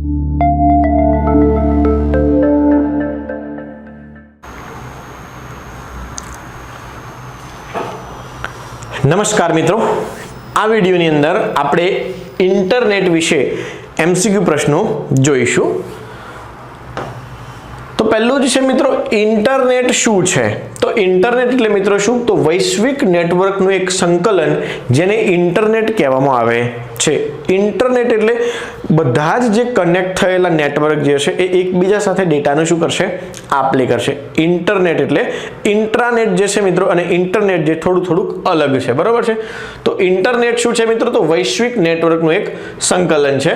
નમસ્કાર મિત્રો, આ વિડીયોની અંદર આપણે ઇન્ટરનેટ વિશે એમસીક્યુ પ્રશ્નો જોઈશું। તો પહેલું જ છે મિત્રો, ઇન્ટરનેટ શું છે? તો ઇન્ટરનેટ એટલે મિત્રો શું? તો વૈશ્વિક નેટવર્કનું એક સંકલન જેને ઇન્ટરનેટ કહેવામાં આવે છે। ઇન્ટરનેટ એટલે બધા જ જે કનેક્ટ થયેલા નેટવર્ક જે છે એ એકબીજા સાથે ડેટાનું શું કરશે? આપ-લે કરશે। ઇન્ટરનેટ એટલે ઇન્ટ્રાનેટ જે છે મિત્રો અને ઇન્ટરનેટ જે થોડુંક અલગ છે, બરાબર છે? તો ઇન્ટરનેટ શું છે મિત્રો? તો વૈશ્વિક નેટવર્કનું એક સંકલન છે।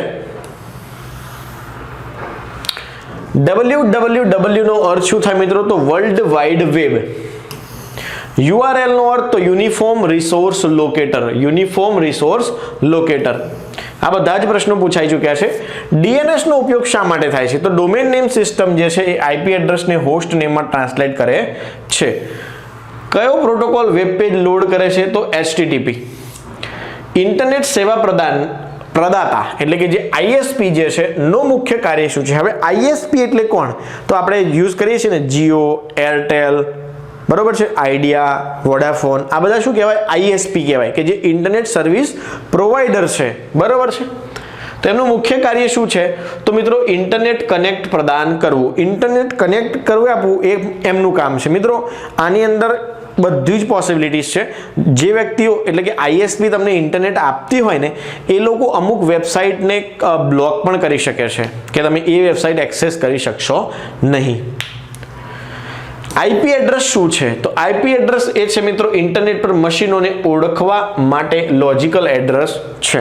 www નો અર્થ શું થાય મિત્રો? તો વર્લ્ડ વાઇડ વેબ। URL નો અર્થ તો uniform resource locator, uniform resource locator. આ બધા જ પ્રશ્નો પૂછાઈ ચૂક્યા છે। DNS નો ઉપયોગ શા માટે થાય છે? તો ડોમેન નેમ સિસ્ટમ જે છે એ IP એડ્રેસને હોસ્ટ નેમમાં ટ્રાન્સલેટ કરે છે। કયો પ્રોટોકોલ વેબ પેજ લોડ કરે છે? તો HTTP। ઇન્ટરનેટ સેવા પ્રદાતા એટલે કે જે ISP જે છે નો મુખ્ય કાર્ય શું છે? હવે ISP એટલે કોણ? તો આપણે યુઝ કરીએ છીએ ને જીઓ, એરટેલ, બરોબર છે, આઈડિયા, વોડાફોન, આ બધા શું કહેવાય? ISP કહેવાય, કે જે ઇન્ટરનેટ સર્વિસ પ્રોવાઈડર છે, બરોબર છે? તો એમનું મુખ્ય કાર્ય શું છે? તો મિત્રો ઇન્ટરનેટ કનેક્ટ પ્રદાન કરવું, ઇન્ટરનેટ કનેક્ટ કરવું આપવું એ એમનું કામ છે। મિત્રો આની અંદર બધી જ પોસિબિલિટીઝ છે। જે વ્યક્તિઓ એટલે કે ISP તમને ઇન્ટરનેટ આપતી હોય ને એ લોકો અમુક વેબસાઇટને બ્લોક પણ કરી શકે છે કે તમે એ વેબસાઇટ એક્સેસ કરી શકશો નહીં। IP એડ્રેસ શું છે? તો IP એડ્રેસ એ છે મિત્રો ઇન્ટરનેટ પર મશીનોને ઓળખવા માટે લોજિકલ એડ્રેસ છે।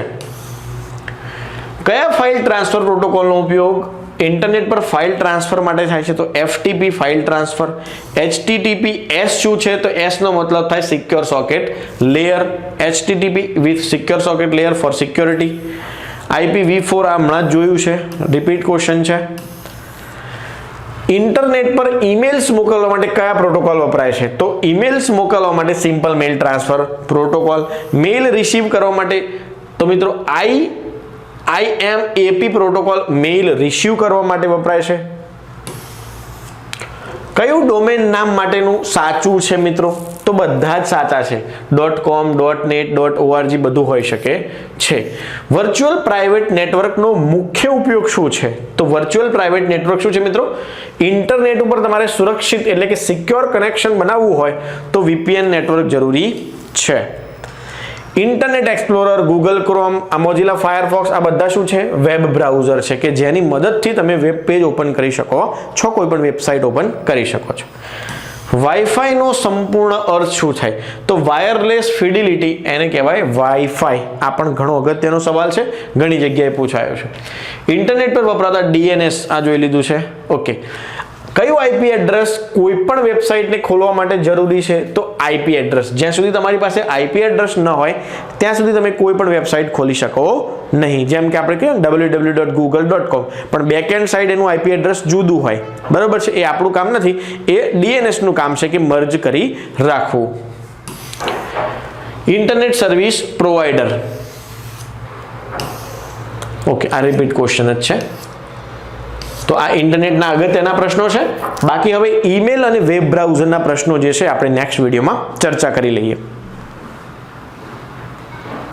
કયા ફાઇલ ટ્રાન્સફર પ્રોટોકોલનો ઉપયોગ ઇન્ટરનેટ પર ફાઇલ ટ્રાન્સફર માટે થાય છે? તો FTP ફાઇલ ટ્રાન્સફર। HTTPS શું છે? તો S નો મતલબ થાય secure socket layer, HTTP with secure socket layer for security. IPv4 આ હમણાં જ જોયું છે, રિપીટ ક્વેશ્ચન છે। ઇન્ટરનેટ પર ઈમેલ્સ મોકલવા માટે કયા પ્રોટોકોલ વપરાય છે? તો ઈમેલ્સ મોકલવા માટે સિમ્પલ મેલ ટ્રાન્સફર પ્રોટોકોલ। મેલ રિસીવ કરવા માટે તો મિત્રો IMAP પ્રોટોકોલ મેલ રિસીવ કરવા માટે વપરાય છે। કયું ડોમેન નામ માટેનું સાચું છે મિત્રો? તો બધા જ સાચા છે। .com, .net, .org બધું હોઈ શકે છે। વર્ચ્યુઅલ પ્રાઇવેટ નેટવર્કનો મુખ્ય ઉપયોગ શું છે? તો વર્ચ્યુઅલ પ્રાઇવેટ નેટવર્ક શું છે મિત્રો? ઇન્ટરનેટ ઉપર તમારે સુરક્ષિત એટલે કે સિક્યોર કનેક્શન બનાવવું હોય તો VPN નેટવર્ક જરૂરી છે। Internet explorer, Google chrome, Mozilla Firefox આ બધા શું છે? વેબ બ્રાઉઝર છે કે જેની મદદથી તમે વેબ પેજ ઓપન કરી શકો છો, કોઈ પણ વેબસાઇટ ઓપન કરી શકો છો। વાઈફાઈ નો સંપૂર્ણ અર્થ શું થાય? તો વાયરલેસ ફિડિલિટી એને કહેવાય વાઈફાઈ। આ પણ ઘણો અગત્યનો સવાલ છે, ઘણી જગ્યાએ પૂછાયો છે। ઇન્ટરનેટ પર વપરાતા DNS આ જોઈ લીધું છે, ઓકે। કયું IP એડ્રેસ કોઈ પણ વેબસાઇટને ખોલવા માટે જરૂરી છે? તો IP એડ્રેસ। જ્યાં સુધી તમારી પાસે IP એડ્રેસ ન હોય ત્યાં સુધી તમે કોઈ પણ વેબસાઇટ ખોલી શકો નહીં। જેમ કે આપણે કહીએ www.google.com, પણ બેકએન્ડ સાઇડ એનું IP એડ્રેસ જુદું હોય, બરાબર છે? એ આપણું કામ નથી, એ DNS નું કામ છે કે મર્જ કરી રાખવું। ઇન્ટરનેટ સર્વિસ પ્રોવાઈડર, ઓકે, આ રિપીટ ક્વેશ્ચન જ છે। તો આ ઇન્ટરનેટના અગત્યના પ્રશ્નો છે। બાકી હવે ઈમેલ અને વેબ બ્રાઉઝરના પ્રશ્નો જે છે આપણે નેક્સ્ટ વિડીયોમાં ચર્ચા કરી લઈએ।